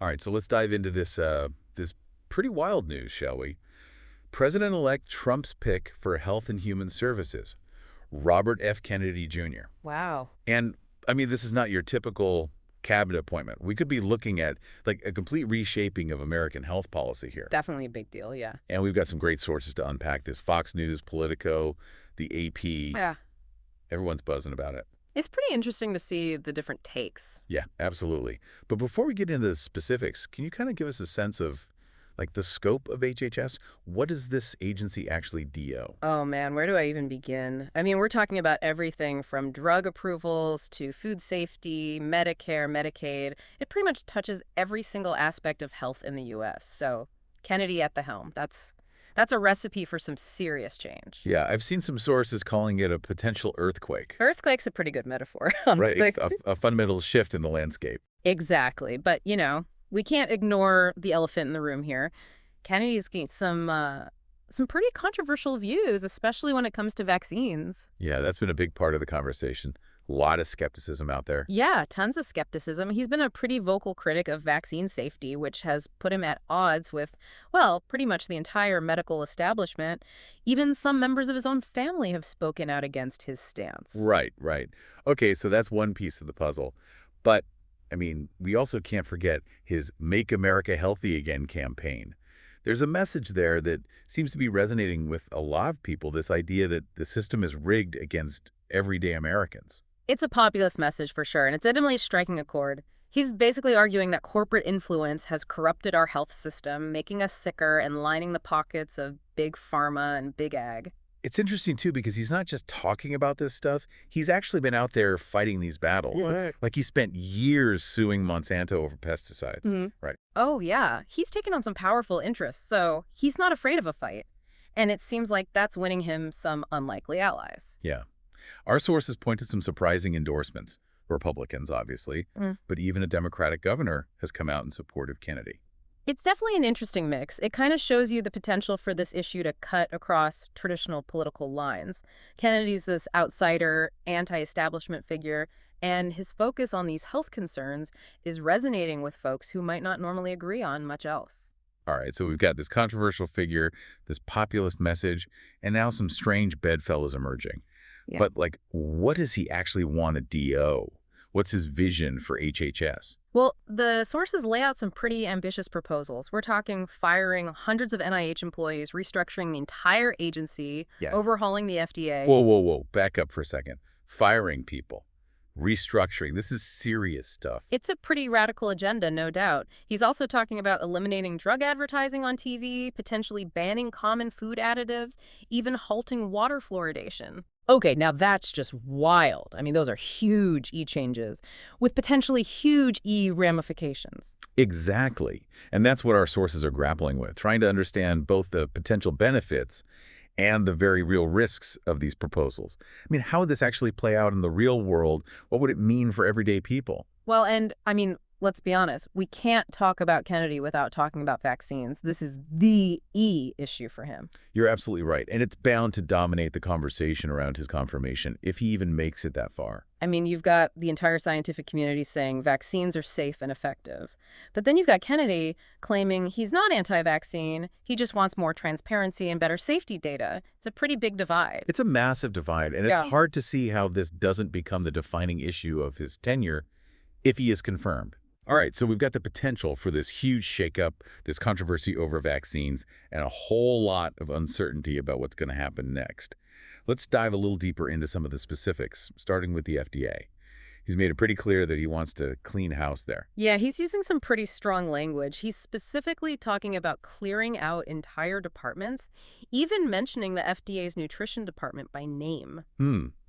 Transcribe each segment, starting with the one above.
All right, so let's dive into this pretty wild news, shall we? President-elect Trump's pick for Health and Human Services, Robert F. Kennedy Jr. Wow. And, I mean, this is not your typical cabinet appointment. We could be looking at, like, a complete reshaping of American health policy here. Definitely a big deal, yeah. And we've got some great sources to unpack this. Fox News, Politico, the AP. Yeah. Everyone's buzzing about it. It's pretty interesting to see the different takes. Yeah, absolutely. But before we get into the specifics, can you kind of give us a sense of, like, the scope of HHS? What does this agency actually do? Oh man, where do I even begin? I mean, we're talking about everything from drug approvals to food safety, Medicare, Medicaid. It pretty much touches every single aspect of health in the U.S. So Kennedy at the helm. That's a recipe for some serious change. Yeah, I've seen some sources calling it a potential earthquake. Earthquake's a pretty good metaphor. Right, Like, a fundamental shift in the landscape. exactly. But, we can't ignore the elephant in the room here. Kennedy's got some pretty controversial views, especially when it comes to vaccines. Yeah, that's been a big part of the conversation. A lot of skepticism out there. Yeah, tons of skepticism. He's been a pretty vocal critic of vaccine safety, which has put him at odds with, well, pretty much the entire medical establishment. Even some members of his own family have spoken out against his stance. Right, right. Okay, so that's one piece of the puzzle. But, I mean, we also can't forget his Make America Healthy Again campaign. There's a message there that seems to be resonating with a lot of people, this idea that the system is rigged against everyday Americans. It's a populist message for sure, and it's intimately striking a chord. He's basically arguing that corporate influence has corrupted our health system, making us sicker and lining the pockets of big pharma and big ag. It's interesting, too, because he's not just talking about this stuff. He's actually been out there fighting these battles. Right. Like he spent years suing Monsanto over pesticides. Right. Oh, yeah. He's taken on some powerful interests, so he's not afraid of a fight. And it seems like that's winning him some unlikely allies. Yeah. Our sources point to some surprising endorsements. Republicans, obviously, but even a Democratic governor has come out in support of Kennedy. It's definitely an interesting mix. It kind of shows you the potential for this issue to cut across traditional political lines. Kennedy's this outsider, anti-establishment figure, and his focus on these health concerns is resonating with folks who might not normally agree on much else. All right, so we've got this controversial figure, this populist message, and now some strange bedfellows emerging. Yeah. But, like, what does he actually want to do? What's his vision for HHS? Well, the sources lay out some pretty ambitious proposals. We're talking firing hundreds of NIH employees, restructuring the entire agency, Yeah. overhauling the FDA. Whoa, whoa, whoa. Back up for a second. Firing people. Restructuring. This is serious stuff. It's a pretty radical agenda, no doubt. He's also talking about eliminating drug advertising on TV, potentially banning common food additives, even halting water fluoridation. Okay, now that's just wild. I mean, those are huge E-changes with potentially huge E-ramifications. Exactly. And that's what our sources are grappling with, trying to understand both the potential benefits and the very real risks of these proposals. I mean, how would this actually play out in the real world? What would it mean for everyday people? Well, and I mean, let's be honest, we can't talk about Kennedy without talking about vaccines. This is the E issue for him. You're absolutely right. And it's bound to dominate the conversation around his confirmation, if he even makes it that far. I mean, you've got the entire scientific community saying vaccines are safe and effective. But then you've got Kennedy claiming he's not anti-vaccine, he just wants more transparency and better safety data. It's a pretty big divide. It's a massive divide, and it's hard to see how this doesn't become the defining issue of his tenure if he is confirmed. All right, so we've got the potential for this huge shakeup, this controversy over vaccines, and a whole lot of uncertainty about what's going to happen next. Let's dive a little deeper into some of the specifics, starting with the FDA. He's made it pretty clear that he wants to clean house there. Yeah, he's using some pretty strong language. He's specifically talking about clearing out entire departments, even mentioning the FDA's nutrition department by name.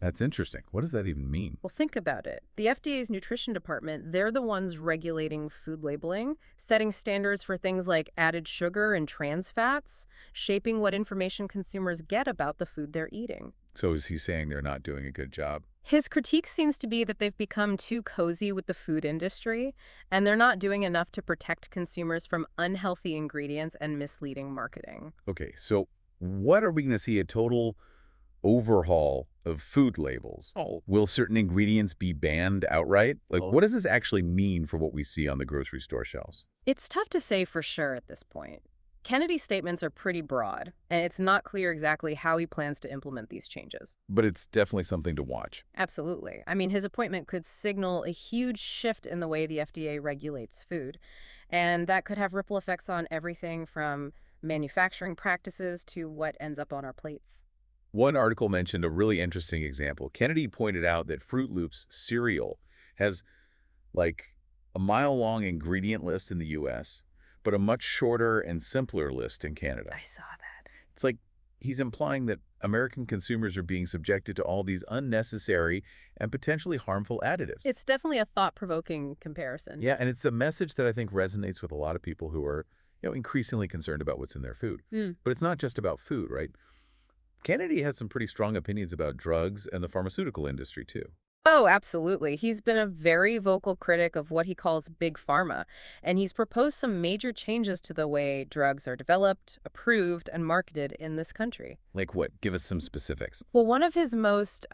That's interesting. What does that even mean? Well, think about it. The FDA's nutrition department, they're the ones regulating food labeling, setting standards for things like added sugar and trans fats, shaping what information consumers get about the food they're eating. So is he saying they're not doing a good job? His critique seems to be that they've become too cozy with the food industry, and they're not doing enough to protect consumers from unhealthy ingredients and misleading marketing. Okay, so what are we going to see, a total overhaul of food labels. Oh, Will certain ingredients be banned outright? Like, oh. what does this actually mean for what we see on the grocery store shelves? It's tough to say for sure at this point. Kennedy's statements are pretty broad, and it's not clear exactly how he plans to implement these changes. But it's definitely something to watch. Absolutely. I mean, his appointment could signal a huge shift in the way the FDA regulates food, and that could have ripple effects on everything from manufacturing practices to what ends up on our plates. One article mentioned a really interesting example. Kennedy pointed out that Fruit Loops cereal has like a mile-long ingredient list in the US, but a much shorter and simpler list in Canada. I saw that. It's like he's implying that American consumers are being subjected to all these unnecessary and potentially harmful additives. It's definitely a thought-provoking comparison. Yeah, and it's a message that I think resonates with a lot of people who are, increasingly concerned about what's in their food. Mm. But it's not just about food, right? Kennedy has some pretty strong opinions about drugs and the pharmaceutical industry, too. Oh, absolutely. He's been a very vocal critic of what he calls big pharma, and he's proposed some major changes to the way drugs are developed, approved, and marketed in this country. Like what? Give us some specifics. Well, one of his most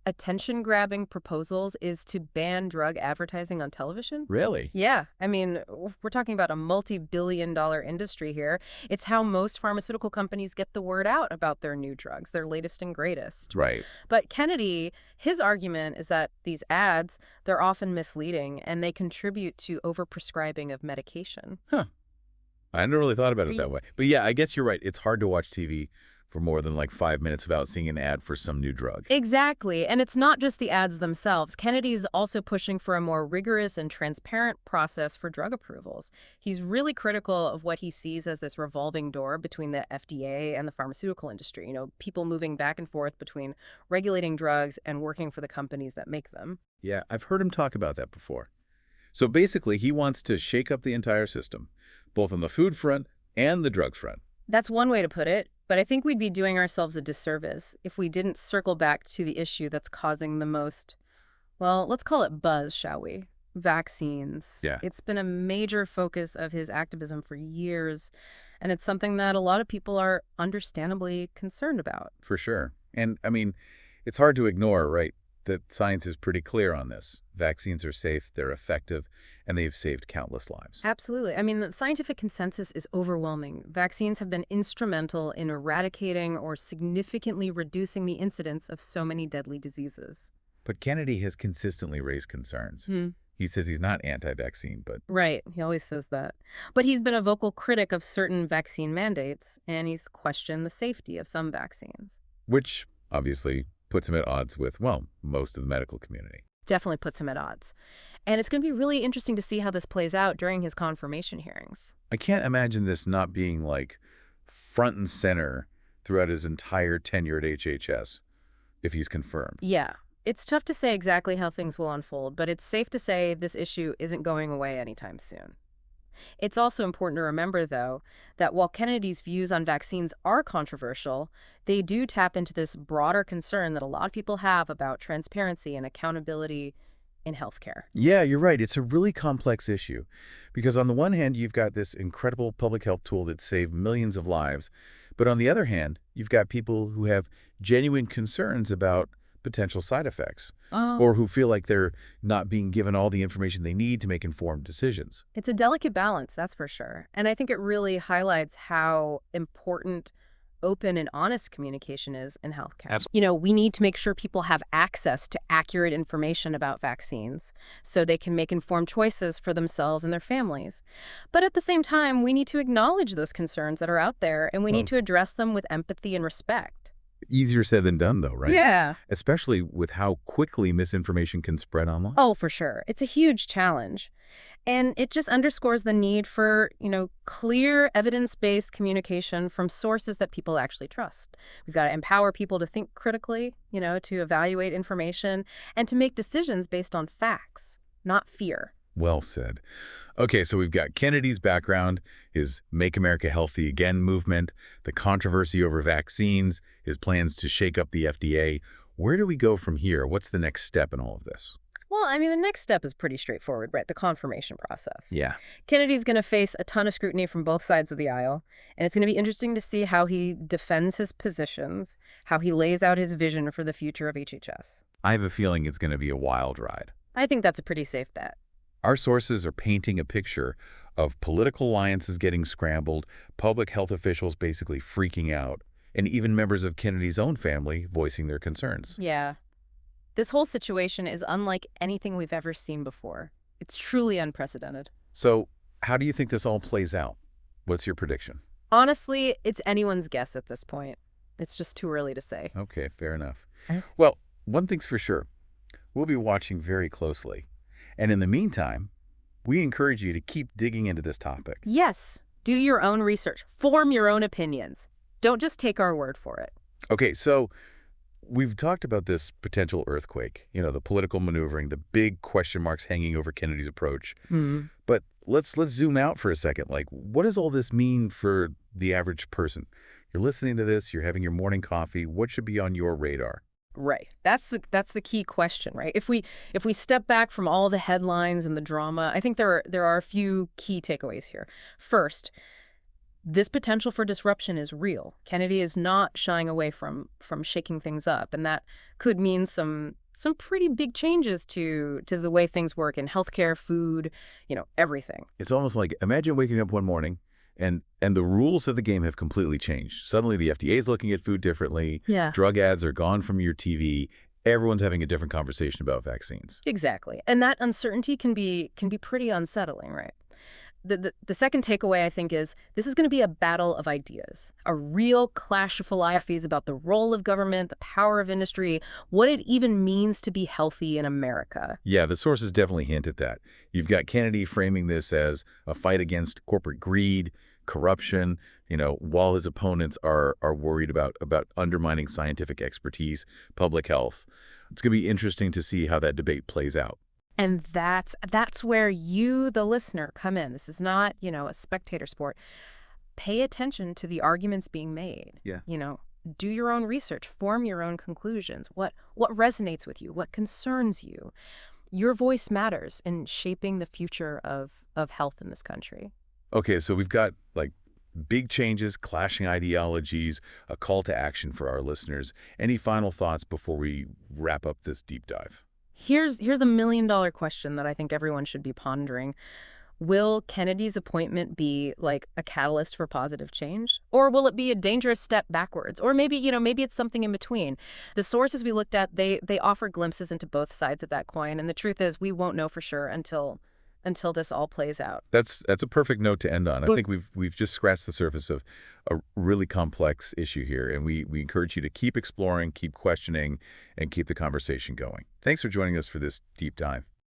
attention-grabbing proposals is to ban drug advertising on television. Really? Yeah, I mean, we're talking about a multi-billion-dollar industry here. It's how most pharmaceutical companies get the word out about their new drugs, their latest and greatest. Right. But Kennedy, his argument is that these ads, they're often misleading and they contribute to overprescribing of medication. Huh. I hadn't really thought about it that way. But yeah, I guess you're right. It's hard to watch TV for more than like 5 minutes without seeing an ad for some new drug. Exactly. And it's not just the ads themselves. Kennedy's also pushing for a more rigorous and transparent process for drug approvals. He's really critical of what he sees as this revolving door between the FDA and the pharmaceutical industry. People moving back and forth between regulating drugs and working for the companies that make them. Yeah, I've heard him talk about that before. So basically, he wants to shake up the entire system, both on the food front and the drug front. That's one way to put it, but I think we'd be doing ourselves a disservice if we didn't circle back to the issue that's causing the most, well, let's call it buzz, shall we? Vaccines. Yeah. It's been a major focus of his activism for years, and it's something that a lot of people are understandably concerned about. For sure. And I mean, it's hard to ignore, right, that science is pretty clear on this. Vaccines are safe, they're effective, and they've saved countless lives. Absolutely. I mean, the scientific consensus is overwhelming. Vaccines have been instrumental in eradicating or significantly reducing the incidence of so many deadly diseases. But Kennedy has consistently raised concerns. Hmm. He says he's not anti-vaccine, but Right. He always says that. But he's been a vocal critic of certain vaccine mandates, and he's questioned the safety of some vaccines. which obviously puts him at odds with, well, most of the medical community. Definitely puts him at odds. And it's going to be really interesting to see how this plays out during his confirmation hearings. I can't imagine this not being like front and center throughout his entire tenure at HHS if he's confirmed. Yeah. It's tough to say exactly how things will unfold, but it's safe to say this issue isn't going away anytime soon. It's also important to remember, though, that while Kennedy's views on vaccines are controversial, they do tap into this broader concern that a lot of people have about transparency and accountability in healthcare. Yeah, you're right. It's a really complex issue because on the one hand, you've got this incredible public health tool that saved millions of lives. But on the other hand, you've got people who have genuine concerns about potential side effects or who feel like they're not being given all the information they need to make informed decisions. It's a delicate balance, that's for sure. And I think it really highlights how important open and honest communication is in healthcare. We need to make sure people have access to accurate information about vaccines so they can make informed choices for themselves and their families. But at the same time, we need to acknowledge those concerns that are out there, and we need to address them with empathy and respect. Easier said than done, though, right? Yeah. Especially with how quickly misinformation can spread online. Oh, for sure. It's a huge challenge. And it just underscores the need for, clear evidence-based communication from sources that people actually trust. We've got to empower people to think critically, to evaluate information and to make decisions based on facts, not fear. Well said. Okay, so we've got Kennedy's background, his Make America Healthy Again movement, the controversy over vaccines, his plans to shake up the FDA. Where do we go from here? What's the next step in all of this? Well, I mean, the next step is pretty straightforward, right? The confirmation process. Yeah. Kennedy's going to face a ton of scrutiny from both sides of the aisle, and it's going to be interesting to see how he defends his positions, how he lays out his vision for the future of HHS. I have a feeling it's going to be a wild ride. I think that's a pretty safe bet. Our sources are painting a picture of political alliances getting scrambled, public health officials basically freaking out, and even members of Kennedy's own family voicing their concerns. Yeah. This whole situation is unlike anything we've ever seen before. It's truly unprecedented. So, how do you think this all plays out? What's your prediction? Honestly, it's anyone's guess at this point. It's just too early to say. Okay, fair enough. Uh. Well, one thing's for sure. We'll be watching very closely. And in the meantime, we encourage you to keep digging into this topic. Yes. Do your own research. Form your own opinions. Don't just take our word for it. Okay, so we've talked about this potential earthquake, the political maneuvering, the big question marks hanging over Kennedy's approach. But let's zoom out for a second. Like, what does all this mean for the average person? You're listening to this, you're having your morning coffee. What should be on your radar? Right. That's the key question, right? If we step back from all the headlines and the drama, I think there are a few key takeaways here. First, this potential for disruption is real. Kennedy is not shying away from shaking things up, and that could mean some pretty big changes to the way things work in healthcare, food, everything. It's almost like, imagine waking up one morning and the rules of the game have completely changed. Suddenly the FDA is looking at food differently. Yeah. Drug ads are gone from your TV. Everyone's having a different conversation about vaccines. Exactly. And that uncertainty can be pretty unsettling, right? The second takeaway, I think, is this is going to be a battle of ideas, a real clash of philosophies about the role of government, the power of industry, what it even means to be healthy in America. Yeah, the sources definitely hint at that. You've got Kennedy framing this as a fight against corporate greed, corruption, while his opponents are worried about undermining scientific expertise, public health. It's going to be interesting to see how that debate plays out. And that's where you, the listener, come in. This is not, a spectator sport. Pay attention to the arguments being made. Yeah. Do your own research, form your own conclusions. What resonates with you? What concerns you? Your voice matters in shaping the future of health in this country. Okay, so we've got big changes, clashing ideologies, a call to action for our listeners. Any final thoughts before we wrap up this deep dive? Here's the million-dollar question that I think everyone should be pondering. Will Kennedy's appointment be like a catalyst for positive change? Or will it be a dangerous step backwards? Or maybe, maybe it's something in between. The sources we looked at, they offer glimpses into both sides of that coin. And the truth is we won't know for sure until this all plays out. That's a perfect note to end on. I think we've just scratched the surface of a really complex issue here, and we encourage you to keep exploring, keep questioning, and keep the conversation going. Thanks for joining us for this deep dive.